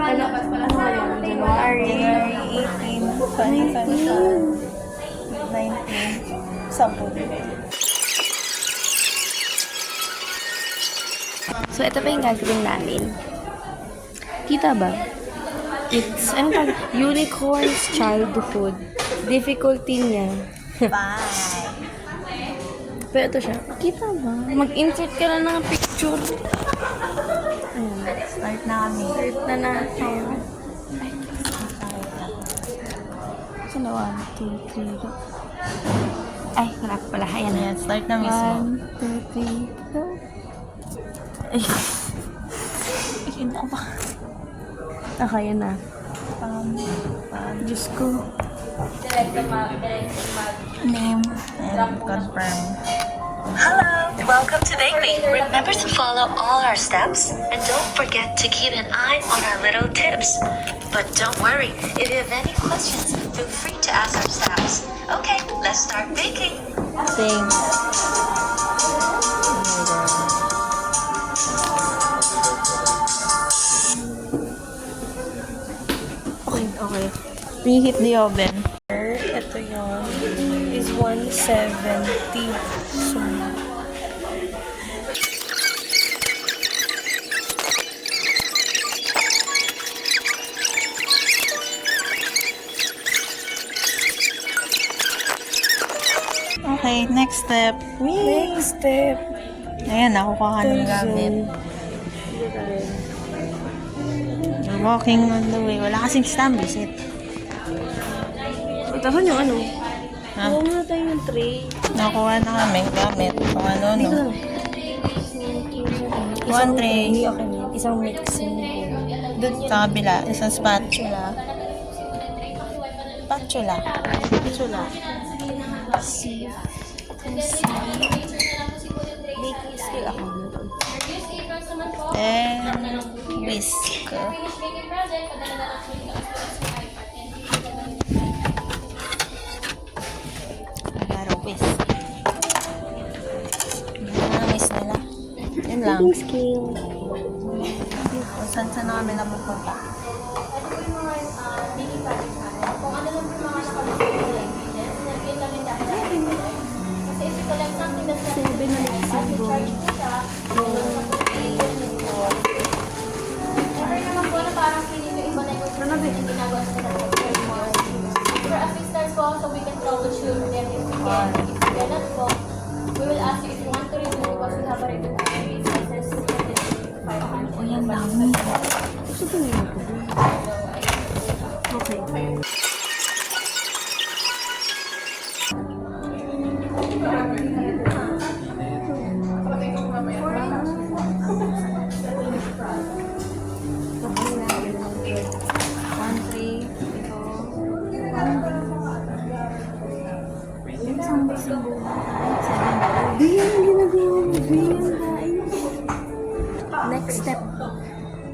January 18, 2025, 19, 10. So, ito pa yung gagawin namin. Kita ba? It's, ano ba? Unicorn's Childhood. Difficulty niya. Bye! Pero ito siya. Kita ba? Mag-insert ka na ng picture. Ayan. Start na kami. Start na natin. Saan na? 1, 2, 3, go. Ay, wala pa pala. Ayan na. Ayan, start na mismo. 1, 2, 3, go. Ay. Hindi ko pa. Kaya na. Diyos ko. Name and confirm. Hello, welcome to Bakery. Remember to follow all our steps and don't forget to keep an eye on our little tips. But don't worry, if you have any questions, feel free to ask our staffs. Okay, let's start baking. Thanks. Okay. Preheat the oven. Ito yun. Is 170. So, okay, next step. Next step. Ayan, nakukuha ka ng gamit. We're walking on the way. Wala kasing stamp, visit. Itahan yung ano. Ha? Huwag muna tayo yung tray. Nakuha na kami gamit. Kung ano, no. Dito lang. One tray. Okay, isang mixing bowl. Doon sa kabila, isang spatula. Spatula. Spatula. See. Baking skill ako. Then, whisk. Para whisk. Whisk nila. Yun lang. Baking skill. Kung saan na kami napupunta. Seven na mixing bowl. For assistance po, so we can troubleshoot them if we can. If we cannot po, we will ask you if you want to return because we have a return process. O yan dami. Gusto ko nila ko. Okay. One tray. Ito. Isang mixing bowl. Diyan, ginagawa mo. Diyan, dahil. Next step.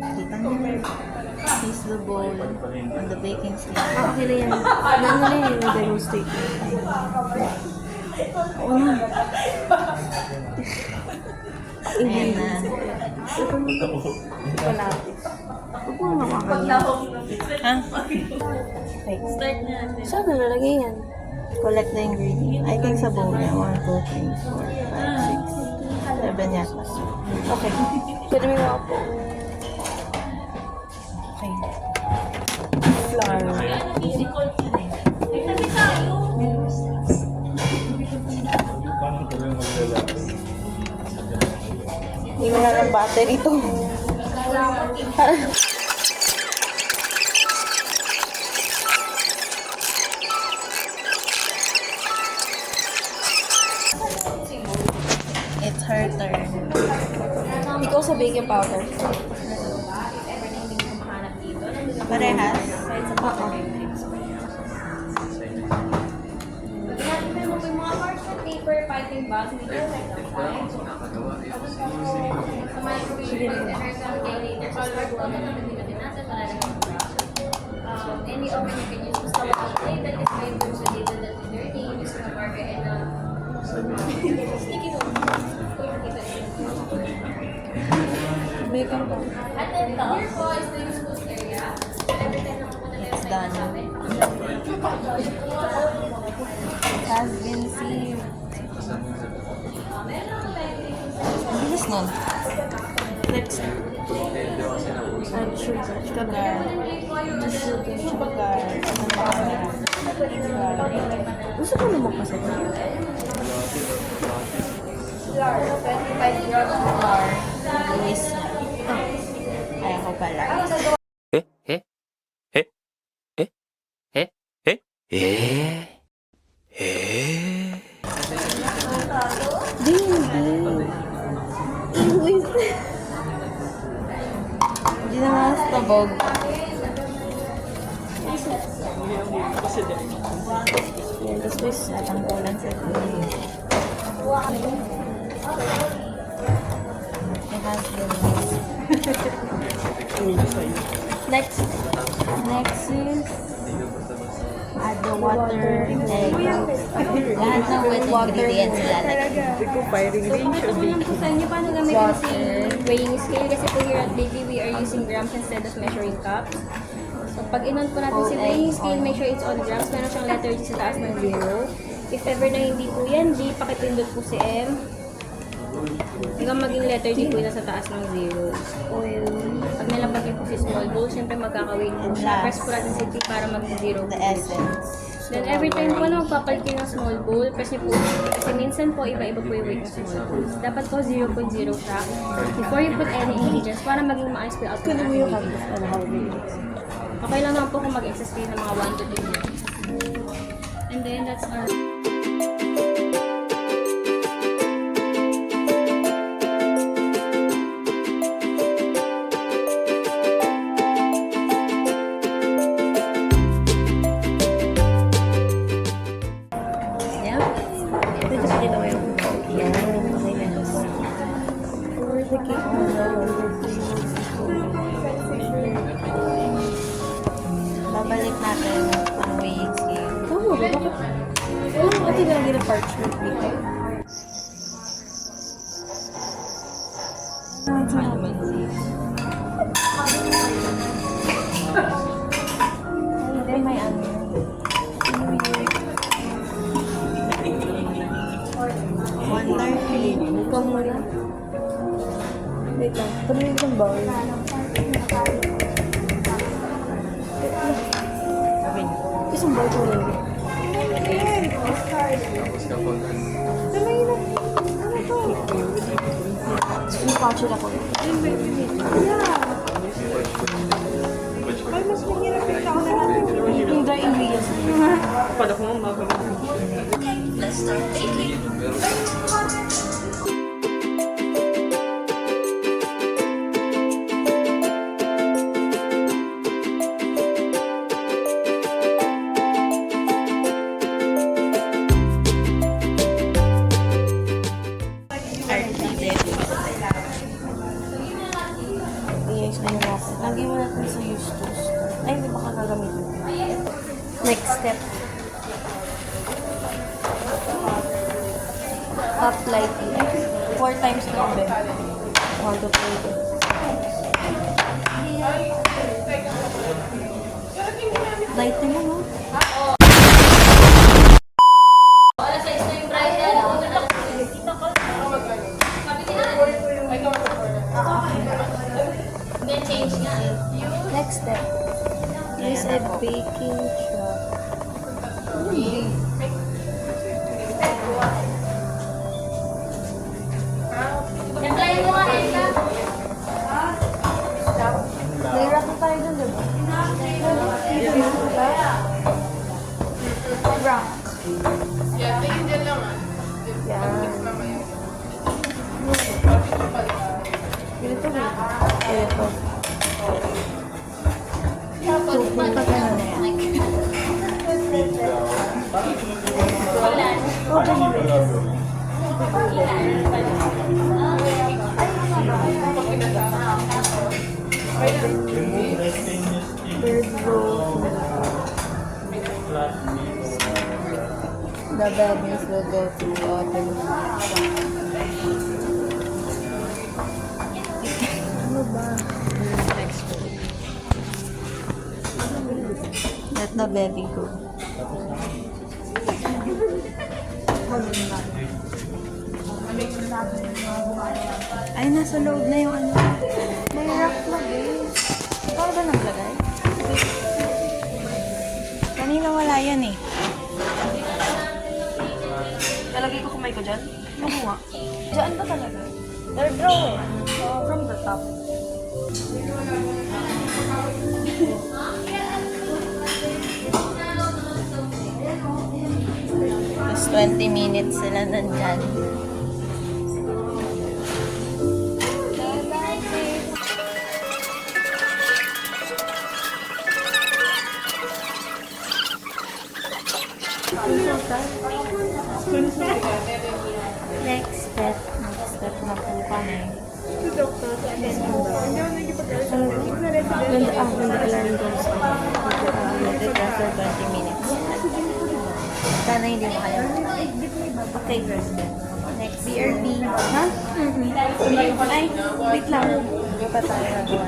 Kita niyo. Place the bowl on the baking stand. Ah, okay na yan. Ano na yan yung demonstrate. Oo na. Ayan na. Palapit. Huwag mo hawakan yan. Ha? Okay. Saan nalalagay yan? Collect the ingredient. I think sa bowl niya. 1, 2, 3, 4, 5, 6, 7 yata. Okay. Pwede mo yung po. Okay. Flour. Hindi mo na ng battery ito. It's her turn. Ikaw sa baking powder. Parehas? Oo. Ginagawa mo po yung mga parchment paper, piping bag, medium like that. Sa microwave, international later, sa start ko, natin natin, wala naman. Any oven you can use, basta wala label, is may use the label that in their name, use the marker, and sticky note. Baking powder. At then here po is the use area. done. Has been saved. Ang bilis nun. Next. Sugar. Gusto ko naman kasi. Luis. Ay, ako pala. Hindi na mastabog. Yan, tapos please, natangkulan sa It has been Next is add the water, egg. Lahat ng wet ingredients lalagay. Ito lang po sa inyo paano gamitin si weighing scale kasi po here at Baby we are using grams instead of measuring cups. So pag inon po natin si weighing scale, make sure it's on grams. Meron siyang letter G sa taas ng 0. If ever na hindi po yan, G, pakipindot po si M. Hanggang maging letter D po yun sa taas ng 0. Pag nalabagin po si small bowl, syempre magkaka-weight po siya. Press po natin si T para mag-0 The essence. Then every time po na magpapalit kayo ng small bowl, press niyo po. Kasi minsan po, iba-iba po yung weight ng small bowls. Dapat po 0.0 siya before you put any ingredients para maging maayos po yung output natin. Okay lang naman po kung mag-excess kayo ng mga 1 to 2 minutes. And then that's our... Babalik natin ang weighing scale. Tama ba? Bakit? Alam mo, ito nilagay na parchment dito. Ito naman sis. Hindi, may ano. 130. Ikaw mo rin. Wait lang. Tuloy yung bawal. Isang bawal ko rin. Yung patch ako. Yung dry ingredients. Let's start baking. I-explain natin. Lagyan mo natin sa Eustace. Ay, hindi baka gagamitin. Next step. Tap lightly. 4 times na ba? 1 to 3. Lightly mo, no? Next step. Use a baking trap. May rack na tayo dun, diba? Rack. Yan. Ganito ba? Ganito. Punta ka na yan. Third row. The babies will go to the autumn. Ano ba? Next row. Let the baby go. Ay, nasa loob na yung ano. May rock na base. Ikaw ba naglagay? Kanina wala yan eh. Lalagay ko kamay ko dyan? Ano nga? Diyan ba talaga? They're drawing. From the top. Tapos 20 minutes sila nandyan. Next step na po kami. When the alarm goes off. Let it rest for 20 minutes. Sana hindi mo kaya. Okay. Next. BRB. Ha? Ay, wait lang. Hindi pa tayo nagawa.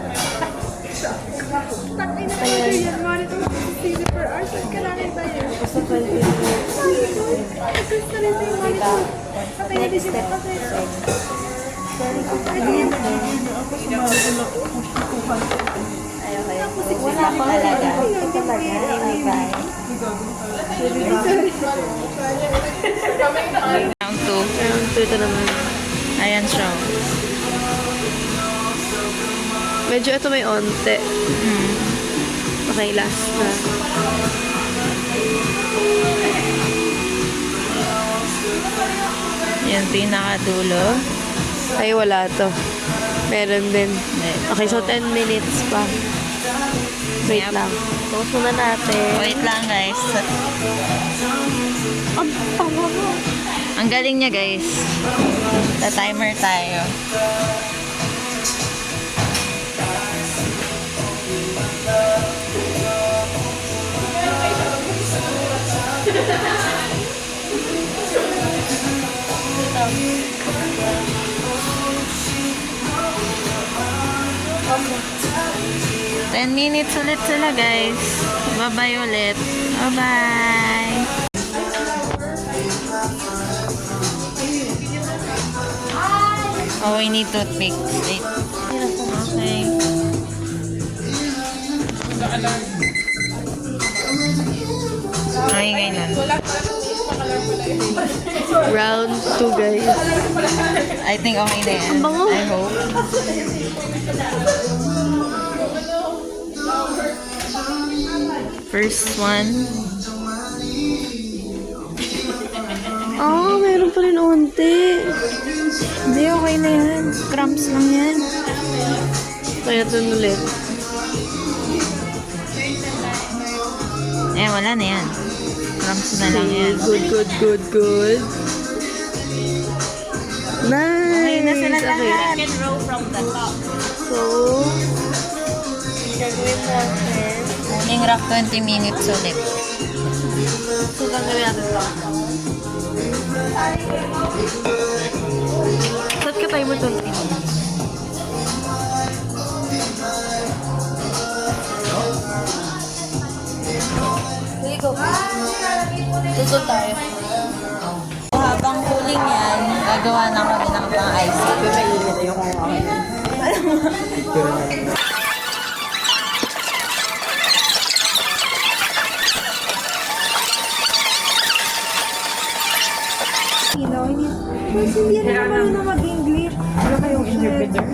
Gusto 20 minutes. Next step. Ayaw kayo. Wala pa talaga. Ito talaga. Bye-bye. Round 2. Round 2 ito naman. Ayan siya. Medyo ito may onte. Okay, last na. Yan, pinakadulo. Ay, wala to. Meron din. Okay, so 10 minutes pa. Wait Yep. lang. Pause muna natin. Wait lang, guys. Ang tama mo. Ang galing niya, guys. Ta-timer tayo. Okay. 10 minutes ulit sila, guys. Bye-bye ulit. Bye-bye. Oh, we need toothpicks. Wait. Okay. Ay, ngayon. Round 2, guys. I think okay na yan. Bango. I hope. First one. Ah, meron pa rin onte. Hindi, okay na yan. Crumbs lang yan. Kaya ito ulit. Eh, wala na yan. Crumbs na lang yan. Good, good, good, good. Nice! Okay na sila Okay. lahat. Row from the top. So, Gagawin natin. Morning rock 20 minutes ulit. so gagawin natin ito. Set ka timer 20 minutes. Sige, go. Susod tayo. Habang cooling yan, gagawa na kami ng pang-icing. Hindi naman na mag-English. Wala kayong interpreter.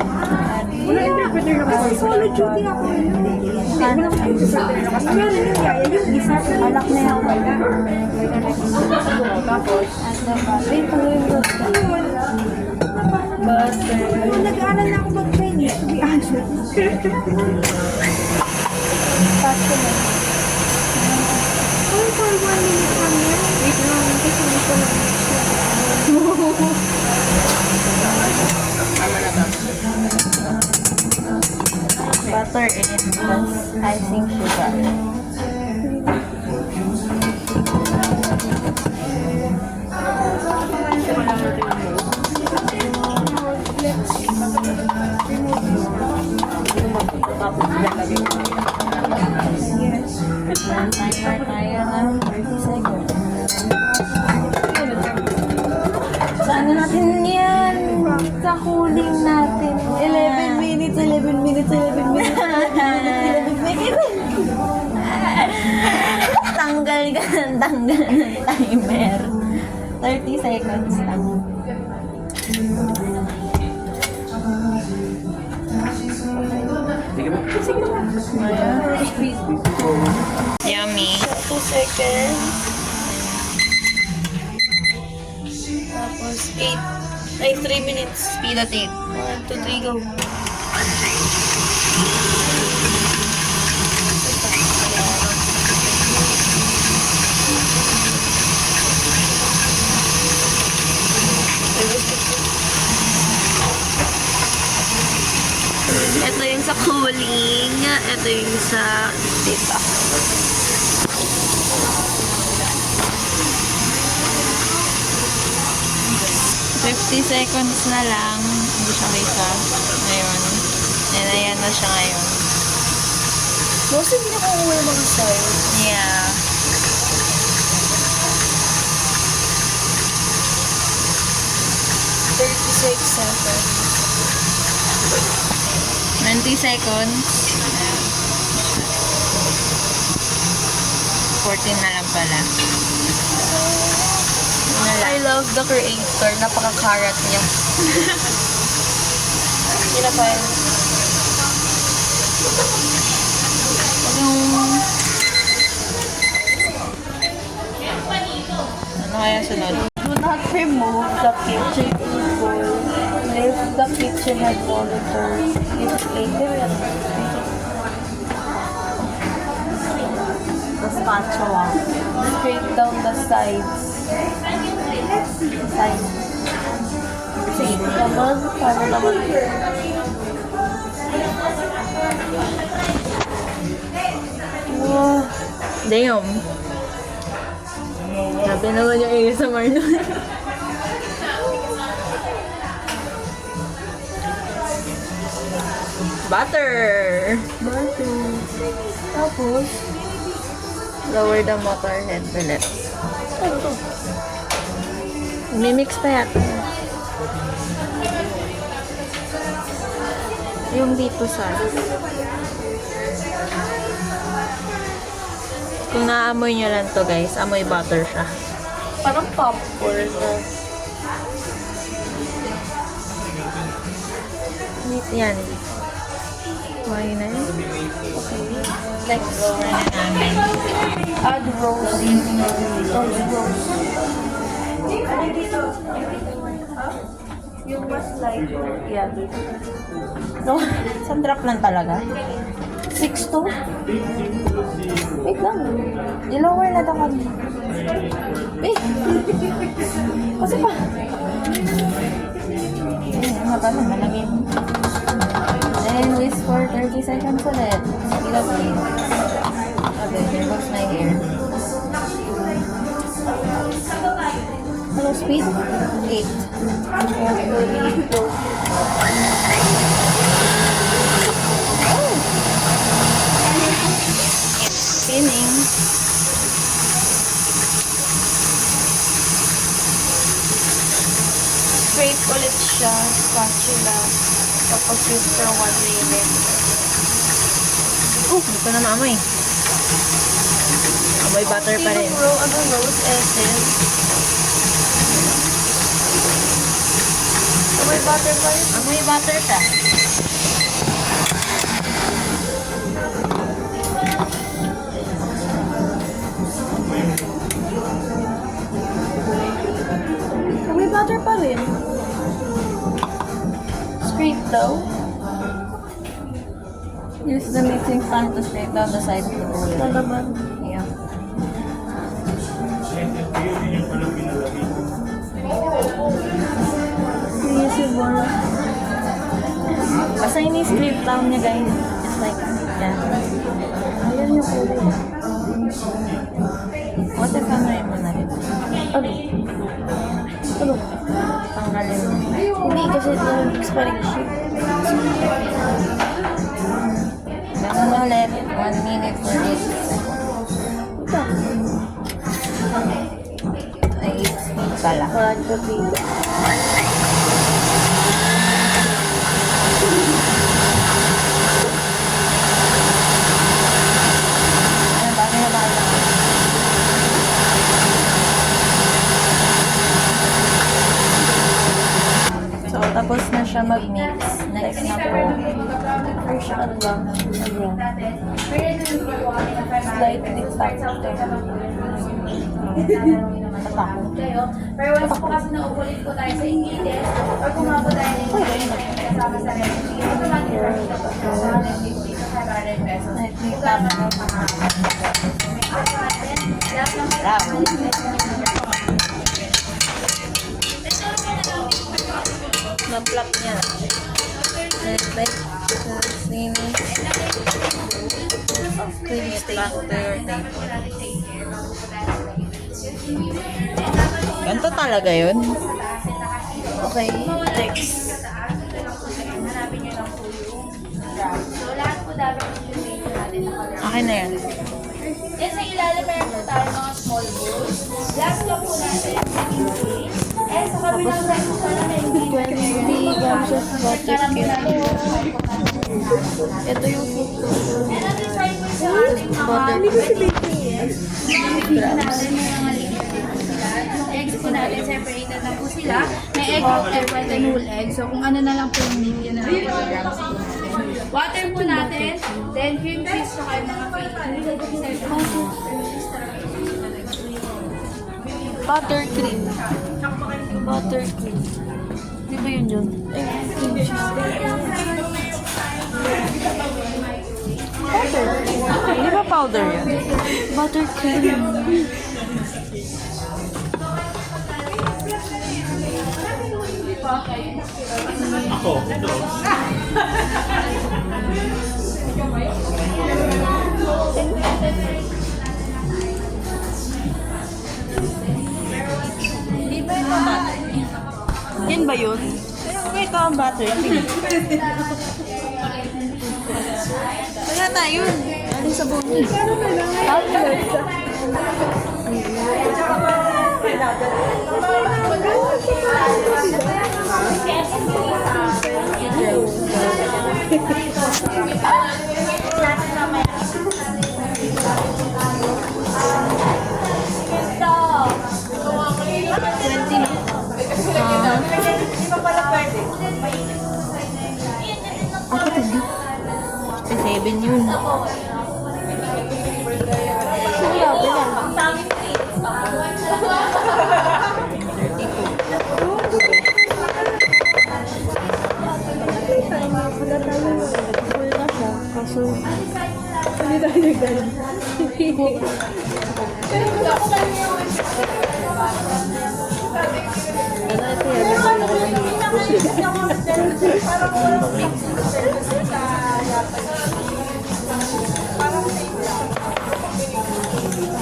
Wala interpreter na kasi solo duty ako. Wala akong interpreter na kasi. Meron yung yaya, yung isa, alak na yung wala. Tapos, wait, pangawin mo. Nag-aaral na ako mag-Chinese, to be honest. Pasko na. Oh, for 1 minute lang yan. Wait lang, kasi hindi ko lang. Butter is plus icing sugar. Start tayo ng 30 seconds. Saan na natin yan? Sa huling natin. 11 minutes, 11 minutes, 11 minutes, 11 minutes. Tanggal ka ng timer. 30 seconds lang. Yummy. 2 seconds. Tapos 8. Ay, 3 minutes. Speed at 8. 1, 2, 3, go. Ito yung sa cooling. Ito yung sa dito. 50 seconds na lang. Hindi siya kita. Ngayon. And ayan na siya ngayon. Most hindi na kung yung mga style. Yeah. Seconds. 20 seconds. 14 na lang pala. I love the creator. Napaka-karat niya. Hindi na pa yun. Ano kaya sunod? Do not remove the kitchen table. Lift the KitchenAid monitor. It's later at The spatula. straight down the sides. Sides. Sige naman. Paano naman? Wow. Damn. Sabi naman yung ASMR nun. Butter! Tapos, Lower the motor head ulit. Mimix pa yata. Yung dito sa... Kung naamoy nyo lang to guys, amoy butter siya. parang popcorn na. Yan. Okay na yun. Next, lower na namin. Add rose. Rose. Yung mas lighter. Yan. So, isang drop lang talaga. 6 to? Wait lang. I-lower na daw kami. Wait. Kasi pa. Ayun, mapala, malagay mo. Then, whisk for 30 seconds ulit. Ilagay. Okay, there goes my hair. Hello, speed? 8. Spinning. Scrape ulit siya. Spatula. Tapos use for 1 minute. Hindi ko na maamoy. Amoy butter pa rin. Rose essence. May butter pa rin. Amoy butter siya. May butter pa rin. Scrape daw. Use the mixing pan to scrape down the side of the bowl. Nalaman. Yeah. Reusable. Basta ini-scrape down niya guys. Just like, yan. Ayan yung kulay. What if amoy mo na rin? Ano? Ano? Tanggalin mo. Hindi kasi na-mix pa rin siya. Ganun ulit. 1 minute for 8 seconds. Ito. pala. One potato. Ano ba? May nabasa. So, tapos na siya mag-mix. Next na po. First, ano lang? Ano? Slightly tap. Tatako. Pero once po kasi naupulit po tayo sa ingredients, or kung nga po tayo na kasama sa recipe, automatic rush na po siya sa 150 to 500 pesos. Kung gano'n ang Na-plop niya. Like, same. Cream steak. Ganito talaga yun? Okay, next. hanapin nyo lang po yung graph. So, lahat po dapat yung menu natin na color. Akin na yan. Then, sa ilalim, meron po tayo mga small bowls. Last lang po natin yung ingredients. And sa kabilang side po pala na ingredients. 20 grams of butter cake. Ito yung food ko. And on the side po sa ating mga natin may mga liquid sila. Yung eggs po natin, separated na po sila. May egg yolk and white and whole egg. So, kung ano na lang po yung need, yun na lang po yung grams po natin. Water po natin, then cream cheese, saka yung mga Buttercream. Buttercream. Di ba yun yun? Di ba powder yun? Buttercream. Di ba ito ang butter? Yan ba yun? Pero ito ang butter. Wala na yun. Ano sa bunyi? Ako ito. 7 yun.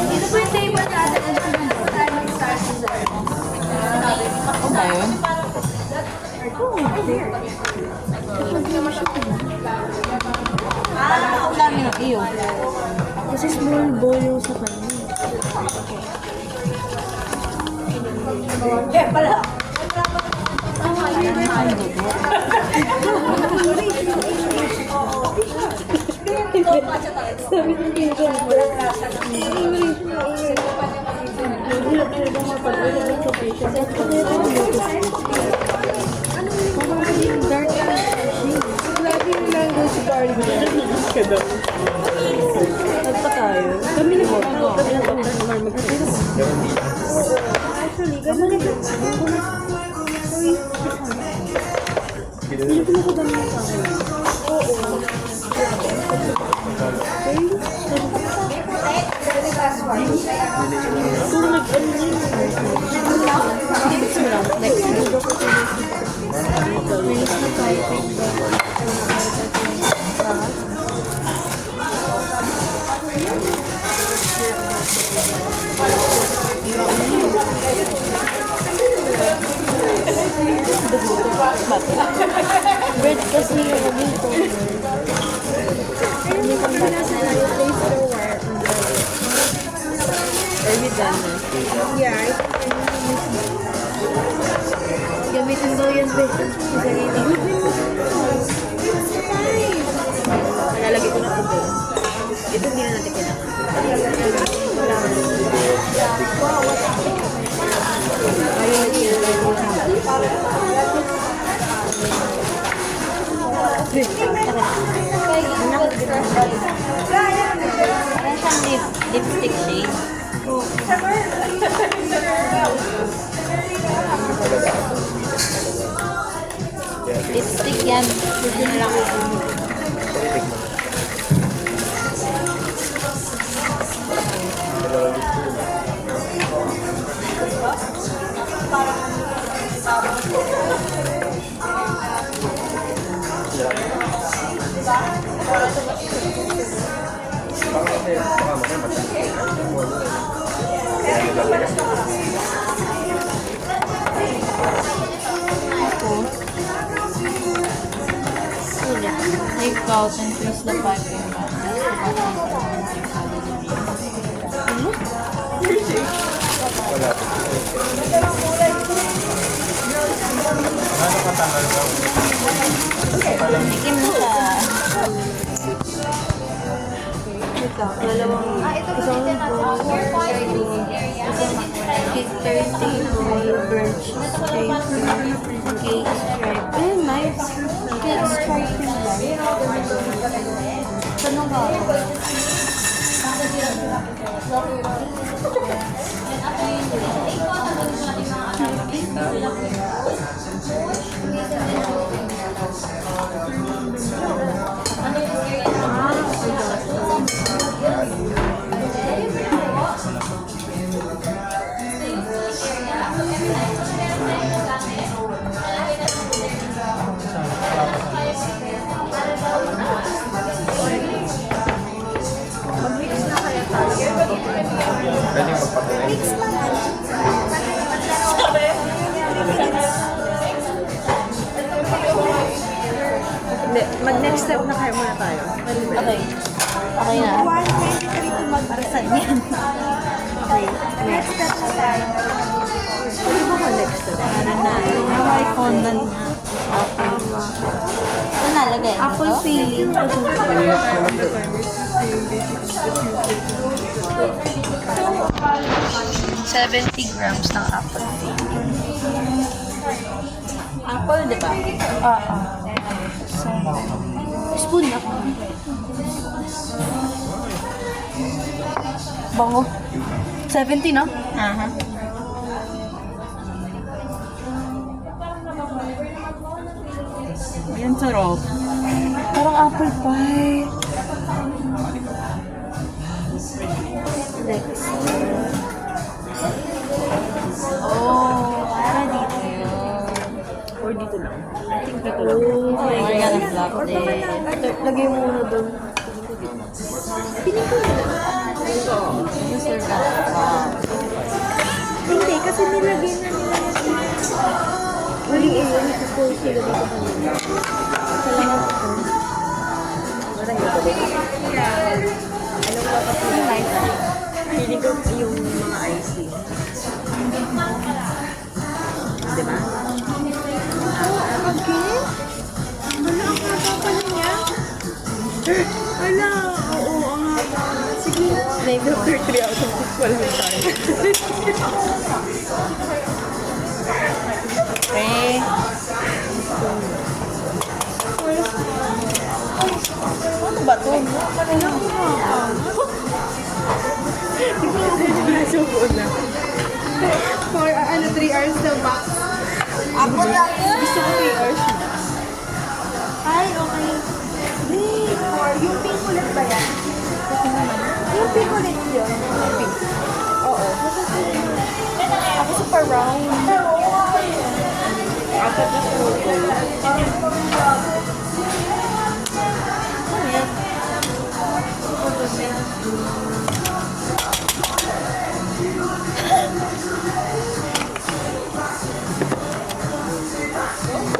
Dito po yung table natin. Ito tayo mag-start sa Ako ba yun? Ang dami ng iyo. Kasi small bowl yung sa kanya. Nagpa tayo. Kami na po. Kami na po. Actually, gano'n na po. Hindi ko na ko dami sa akin. Oo. Kung nag-ano bread kasi yung dito. Hindi ko na taste the wire. Or with Yeah, I Gamitin daw yan, be. Sa sarili. Nalalagay ko na ito doon. Ito hindi na natin kailangan. Parang siyang lipstick shade. Lipstick yan. Ano lang ako. Take out and twist the piping. Tikim na siya. Isang Victor's table, birch stripe, cake stripe. Eh, nice. Cake stripe na lang. Saan ba? Mag-next step na kayo muna tayo. Okay. Okay na. 123 to mag-arasal yan. Okay. Next step na tayo. Ano ba ka next step? Ano na? Hawaii fondant na. Ito nalagay. Apple filling. 70 grams ng apple filling. Apple, di ba? Spoon na. Bango. 70, no? Aha. Ayan, sarap. Parang apple pie. Next. Oh, para dito yun. Or dito lang. I think dito lang. We're gonna vlog this. Lagay mo muna doon. User ka. Wow. Hindi, kasi nilagay na nila. Uli eh, nag-post sila dito kanina. Salamat po. Marang ito ba? Anong papapilay? Feeling ko yung mga IC. Diba? Okay. Wala ang haba pa niya. Wala. Oo, ang haba. Sige. Maybe 3 out of 6 wala na tayo. Okay. Ano ba ito? Nasubo na. For 3 hours na ba? Ako lang yun. Gusto ko 3 hours na. Ay, okay. Yung pink ulit ba yan? Yung pink ulit yun. Pink. Oo. Ako super round. Ako just photo.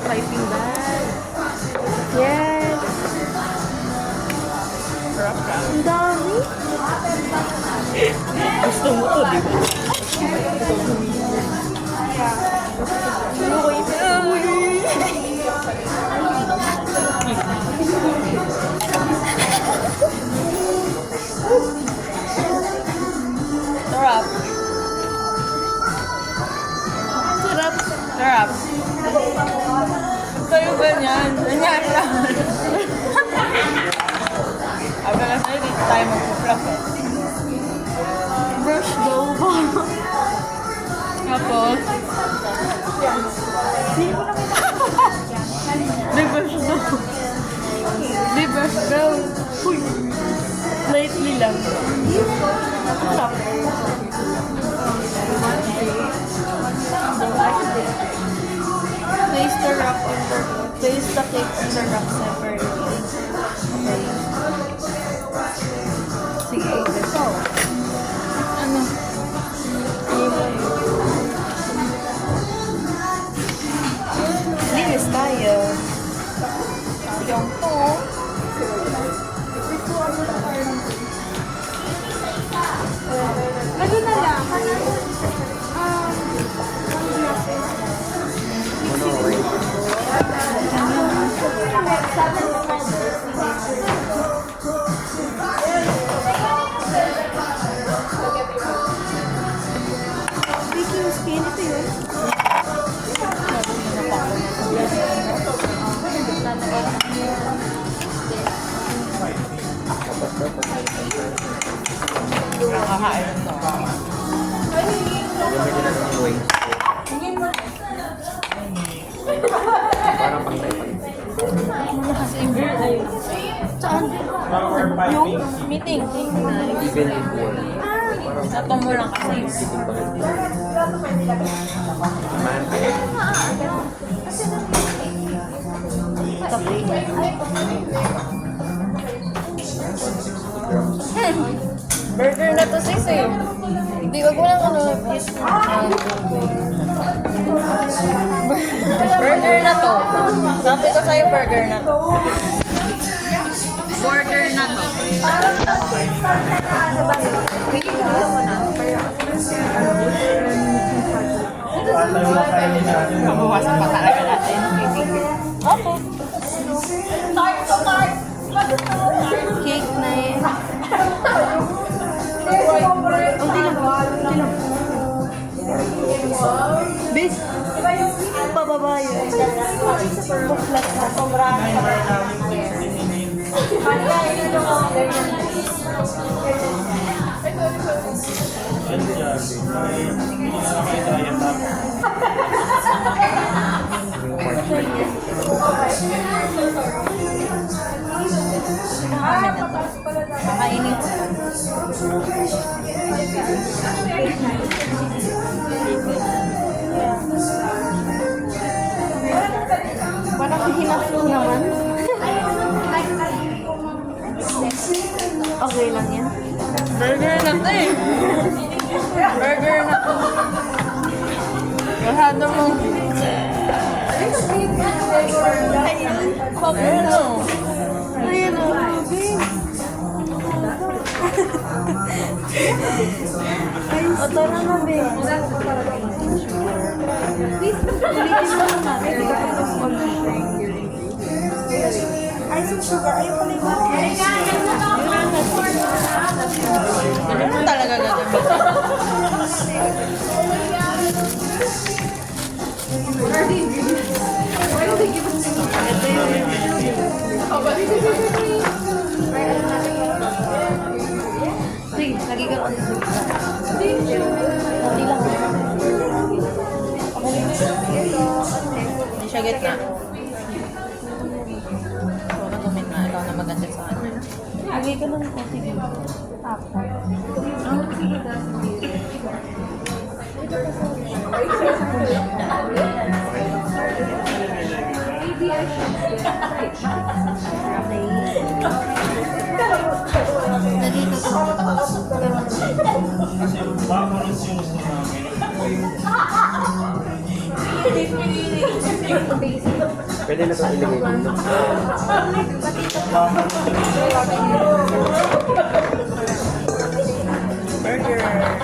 Piping bag. Yes. Ang dami. Gusto mo to, di ba? Sarap. Sarap. Sarap. Kayo ganyan. Ganyan lang. Aga na sa'yo, dito tayo mag-fluff eh. Brush daw ba? Tapos, di brush daw. Di brush daw. Uy. Lightly lang. Sarap. Place the rock on the place the cake on the rock separately. Okay. Sige, so. Ano? Linis tayo. Yung to. Ano na lang? Baking spin, ito yun. Nakakain ito. Parang pantay-pantay. Saan? Yung meeting. Even in work. Sato mo lang kasi. Man, Burger na to sis eh. Hindi, wag mo lang ano. Burger na to. Sabi ko sa'yo burger na to. Burger na to. Mabawasan pa talaga natin. Okay. Cake na eh. Unti lang. Unti lang. Bes, pababa yun. Pag-flat na. Kainin. Parang hinaflo naman. Okay lang yan. Burger na to eh. Burger na to. Masyado mong... Ayun o. Ayun o. O, tara na, be. Ice and sugar. Ayaw pala yung Ano mo talaga gagawin? Sige, lagi ka pa. Hindi lang. Hindi siya get na. Ikaw na tumit na. Ikaw na maganda sa akin. Lagi ka lang po. Sige. pwede na ito ilagay dito. Burger.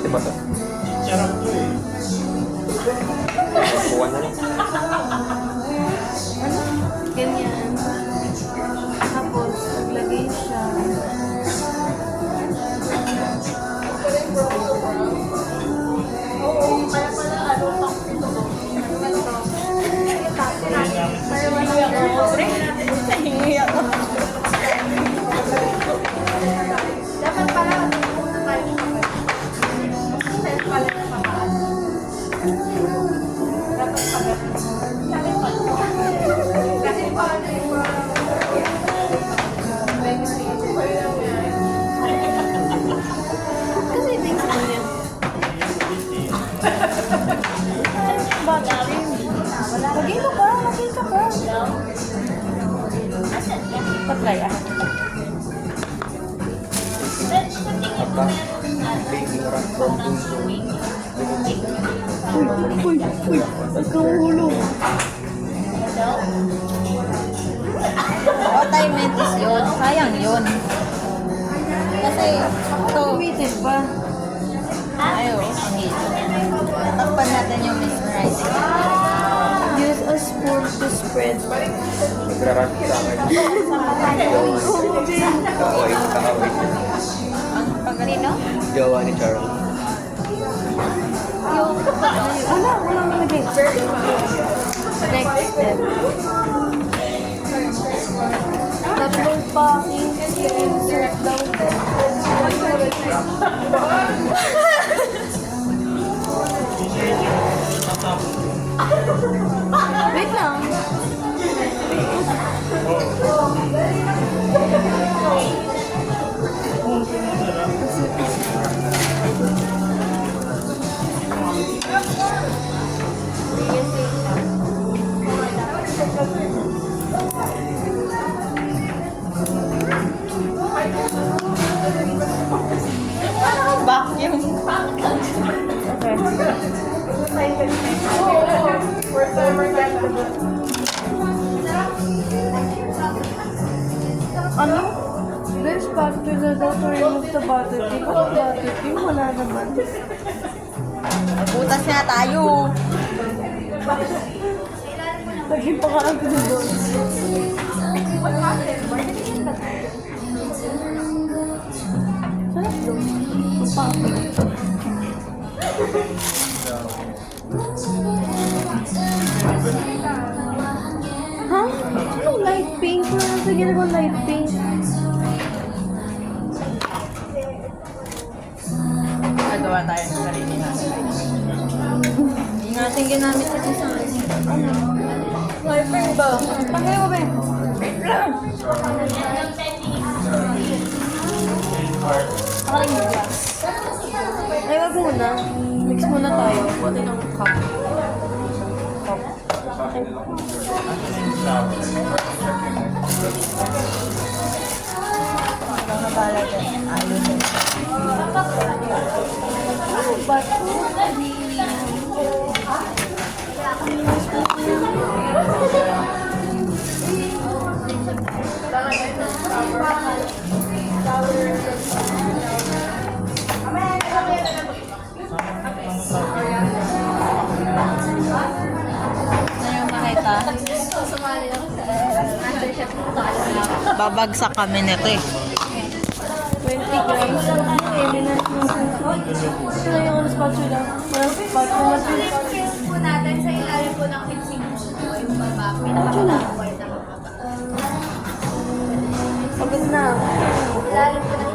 Diba to? Kuha na lang. Ganyan. Tapos, naglagay siya. Kasi things mo yan. Bata rin. Lagay mo ka, lagay ka pa. Patry ah. Apa? Baking rock from Punso. Uy, huwag kang hulog. Multi-mentis yun. Sayang yun. Kasi, ito, Umitin pa. ayo, takpan natin yung mesmerizing. Use a spoon to spread. Nagrarat sa akin. Kakaway. Ang pagkalino? Gawa ni Charles. Wala nalagay. Next step. Tatlong packing. Insert daw. Wait lang. Vacuum. Ano? There's spatula daw to remove the butter tip. Ang butter tip, wala naman. Butas na tayo. Laging pa ka ang pinudol. Sarap doon. Ha? Anong light pink? Wala na sa ginagawa light pink. Nagawa tayo ng sarili natin. Hindi natin ginamit ito sa ano? Wiper ba? Pagkaya ko ba? Akaling glass. Ay, wag muna. Mix muna tayo. Wala ng cup. Ito na pala dyan. Ayusin. Ano ba ito? Na yung makita. Babagsak kami nito eh. 20 grams. Hindi na ito na yung spatula. Walang spatula. po natin sa ilalim po ng mixing po yung baba. Spatula. Pagod na. Ilalim po ng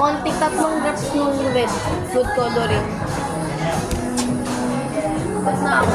Konti 3 drops ng red food coloring. Tapos na ako.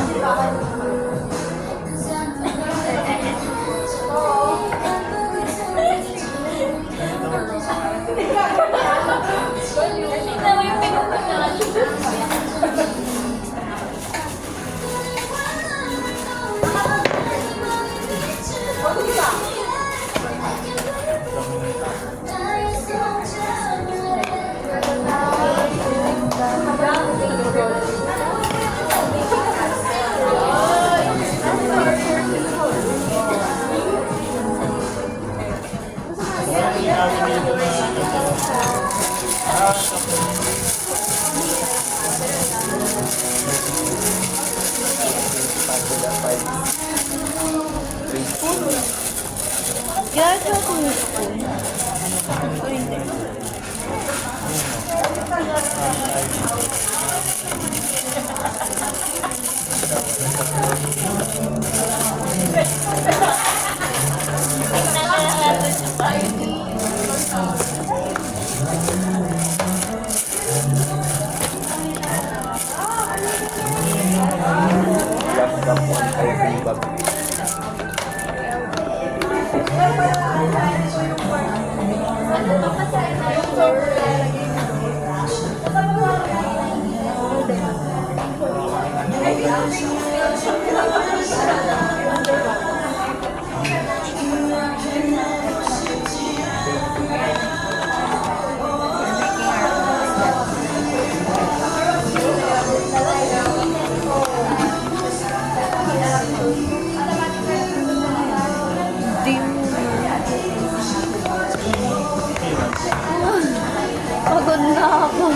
Sila 5. Ginagawa ko yung spoon. O hindi. Last cup 1 bag. Pagod na ako.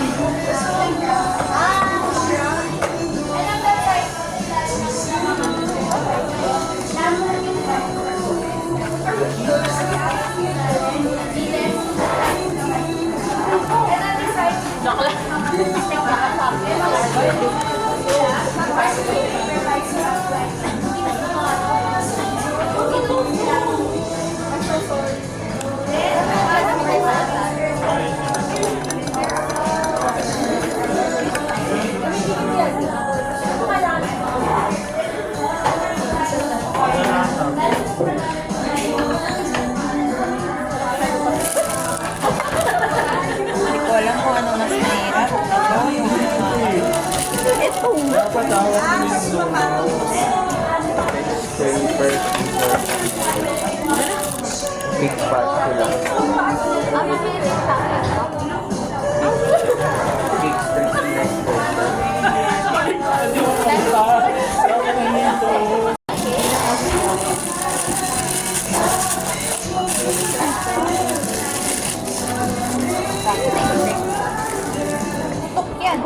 Hindi ko alam kung ano mas mahirap. Ito. Big part sila. Big street next door. Yan.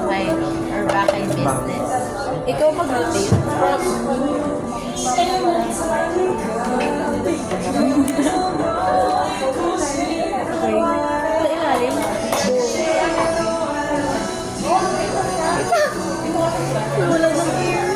Okay. We're back in business. Ikaw mag-rotate. Okay. Sa ilalim. Wala ng air.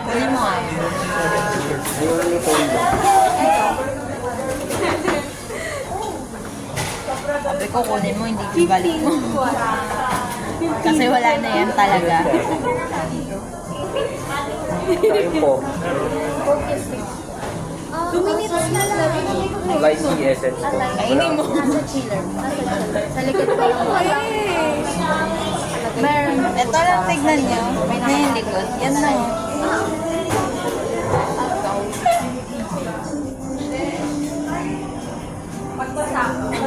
Kunin mo nga. Yung nitong Sabi ko kunin mo, hindi ko ibalik mo. Kasi wala na yan talaga. tayo po. 2 minutes na lang. Light tea essence po. Kainin mo. Nasa chiller. Sa likod pa yung Meron. Ito lang tignan nyo. May na yung likod. Yan na.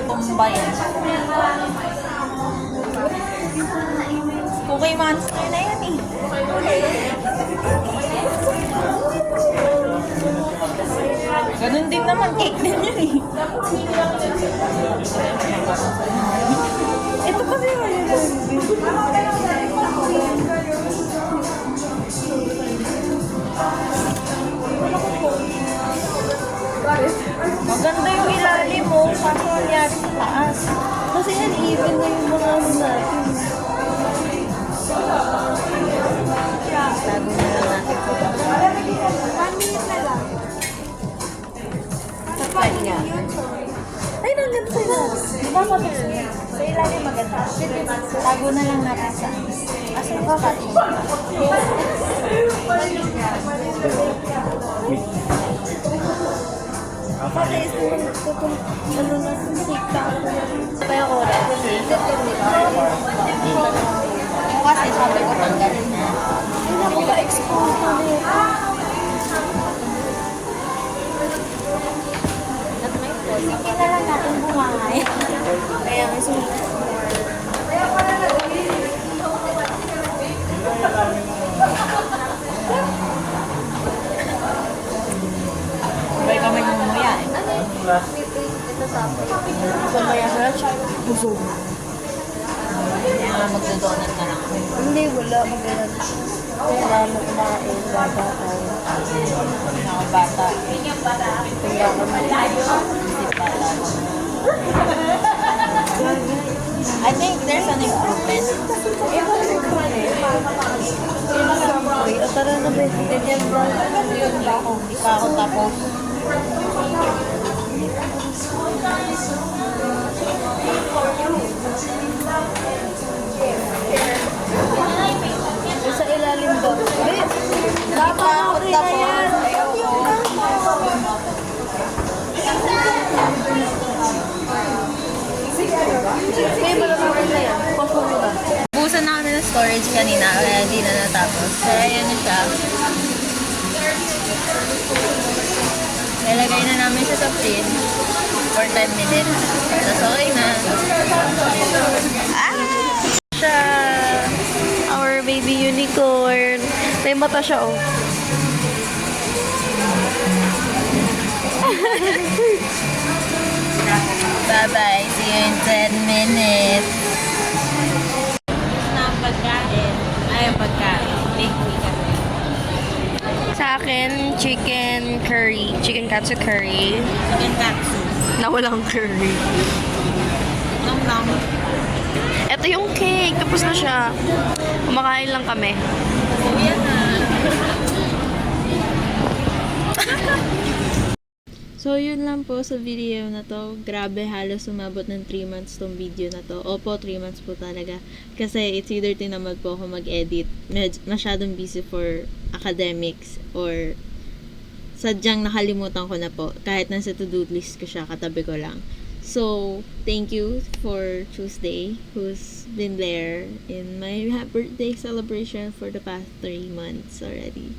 Tumba yan. Cookie Monster na yan eh. Ganun din naman. Cake din yun eh. Ito kasi maganda yung ilalim mo. Paano nangyari sa taas? Kasi yan, even na yung mga ano natin. Tago na lang natin. 1 minute na lang. Side niya. Ay, nandun sa ilalim. Di ba sabi ko? Sa ilalim maganda. Tago na lang natin sa... Asa yung kakat? Pati is ano na sika ako. Pa yung oras. Kasi sabi ko tanggalin na. Hindi na mag-expose na rin. Sige na lang natin bumangay. Kaya may sumunod. Sabay kami ngumuya eh. Sumaya sa siya. Busog. Kaya nga magdodonut na lang. Hindi, wala. Mag-lunch. Wala mo kumain. Bata tayo. Mga bata. Kaya ako I think there's an improvement. Uy, tara na ba? Ganyan ba? Yun ba ako? Di pa ako tapos. Sa ilalim daw. Di pa ako tapos. Ayoko. Kaya malamang na yan. Paso mo na. Busan na kami ng storage kanina, kaya hindi na natapos. Kaya ayan na siya. Nilagay na namin siya sa fridge for 10 minutes. Tapos okay na. Siya. Our baby unicorn. May mata siya, oh. Bye-bye. See you in 10 minutes. Na pagkain. Ay, ang pagkain. Big week kami. Sa akin, chicken curry. Chicken katsu curry. Chicken katsu. Na walang curry. Nom-nom. Ito yung cake. Tapos na siya. Kumakain lang kami. Uwi na. So, yun lang po sa video na to. Grabe, halos umabot ng 3 months tong video na to. Opo, 3 months po talaga. Kasi it's either tinamad po ako mag-edit, masyadong busy for academics, or sadyang nakalimutan ko na po. Kahit nasa to-do list ko siya, katabi ko lang. So, thank you for Tuesday, who's been there in my birthday celebration for the past 3 months already.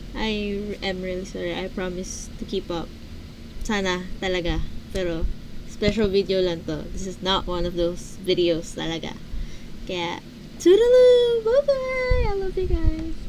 I am really sorry. I promise to keep up. Sana talaga. Pero, special video lang to. This is not one of those videos talaga. Kaya, toodaloo! Bye-bye! I love you guys!